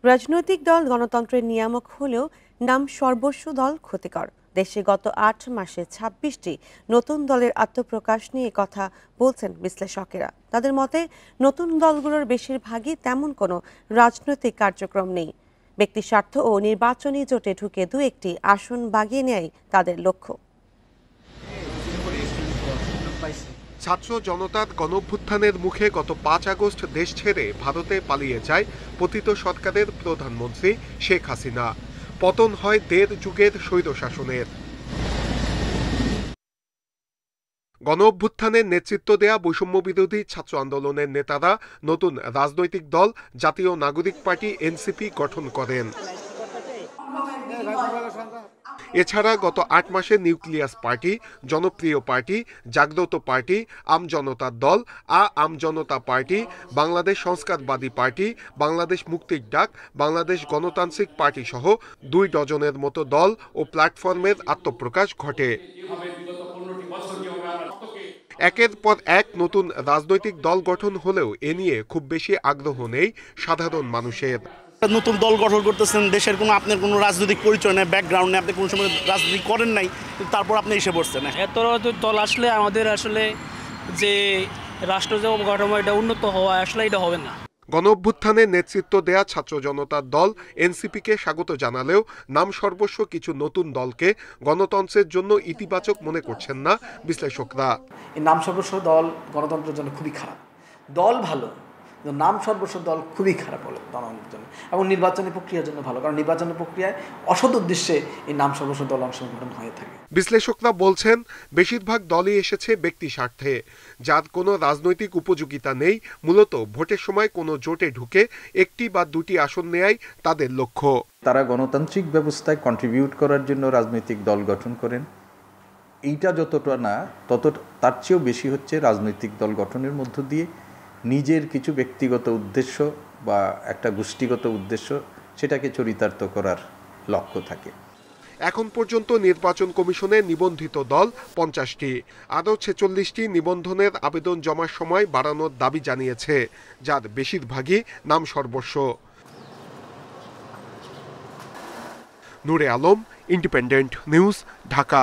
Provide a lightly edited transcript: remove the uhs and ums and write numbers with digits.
রাজনৈতিক দল গণতন্ত্রের নিয়ামক হলেও নাম সর্বস্ব দল ক্ষতিকর। দেশে গত ৮ মাসে ২৬টি নতুন দলের আত্মপ্রকাশ নিয়ে কথা বলছেন বিশ্লেষকেরা। তাদের মতে নতুন দলগুলোর বেশিরভাগই তেমন কোনো রাজনৈতিক কার্যক্রম নেই। ব্যক্তি স্বার্থ ও নির্বাচনী জোটে ঢুকে দু একটি আসন বাগিয়ে নেয় তাদের লক্ষ্য। ছাত্র জনতার গণঅভ্যুত্থানের মুখে গত ৫ আগস্ট দেশ ছেড়ে ভারতে পালিয়ে যায় পতিত সরকারের প্রধানমন্ত্রী শেখ হাসিনা। পতন হয় ১.৫ যুগের স্বৈরশাসনের। গণঅভ্যুত্থানের নেতৃত্ব দেয়া বৈষম্য বিরোধী ছাত্র আন্দোলনের নেতারা নতুন রাজনৈতিক দল জাতীয় নাগরিক পার্টি এনসিপি গঠন করেন। এছাড়া গত ৮ মাসে নিউক্লিয়াস পার্টি, জনপ্রিয় পার্টি, জাগ্রত পার্টি, আমজনতার দল, আমজনতা পার্টি, বাংলাদেশ সংস্কারবাদী পার্টি, বাংলাদেশ মুক্তির ডাক, বাংলাদেশ গণতান্ত্রিক পার্টি সহ ২ ডজনের মতো দল ও প্ল্যাটফর্মের আত্মপ্রকাশ ঘটে। একের পর এক নতুন রাজনৈতিক দল গঠন হলেও এ নিয়ে খুব বেশি আগ্রহ নেই সাধারণ মানুষের। নতুন দল গঠন করতেছেন, দেশের কোনো আপনার কোনো রাজনৈতিক পরিচয় নেই, ব্যাকগ্রাউন্ড নেই, আপনি কোনো সময় রাজনীতি করেন নাই, তারপর আপনি এসে পড়ছেন। এত দল আসলে আমাদের আসলে যে রাষ্ট্র যে অবকাঠামো এটা উন্নত হওয়া আসলে এটা হবে না। গণঅভ্যুত্থানের নেতৃত্ব দেয়া ছাত্র জনতার দল এনসিপিকে স্বাগত জানালেও নাম সর্বস্ব কিছু নতুন দলকে গণতন্ত্রের জন্য ইতিবাচক মনে করছেন না বিশ্লেষকরা। এই নাম সর্বস্ব দল গণতন্ত্রের জন্য খুবই খারাপ। দল ভালো, নাম সর্বস্ব দল খুবই খারাপ হলো জনগণের জন্য এবং নির্বাচনী প্রক্রিয়ার জন্য ভালো, কারণ নির্বাচনী প্রক্রিয়ায় অসৎ উদ্দেশ্যে এই নাম সর্বস্ব দল অংশগ্রহণ হয়ে থাকে। বিশ্লেষকরা বলছেন বেশিরভাগ দলই এসেছে ব্যক্তি স্বার্থে, যার কোনো রাজনৈতিক উপযোগিতা নেই। মূলত ভোটের সময় কোনো জোটে ঢুকে একটি বা দুটি আসন নেয়াই তাদের লক্ষ্য। তারা গণতান্ত্রিক ব্যবস্থায় কন্ট্রিবিউট করার জন্য রাজনৈতিক দল গঠন করেন। এইটা যতটা না তার চেয়েও বেশি হচ্ছে রাজনৈতিক দল গঠনের মধ্য দিয়ে নিজের কিছু ব্যক্তিগত উদ্দেশ্য বা একটা গোষ্ঠীগত উদ্দেশ্য সেটাকে চরিতার্থ করার লক্ষ্য থাকে। এখন পর্যন্ত নির্বাচন কমিশনে নিবন্ধিত দল ৫০টি, আরও ৪৬টি নিবন্ধনের আবেদন জমার সময় বাড়ানোর দাবি জানিয়েছে, যার বেশিরভাগই নাম সর্বস্ব। নূরে আলম, ইন্ডিপেন্ডেন্ট নিউজ, ঢাকা।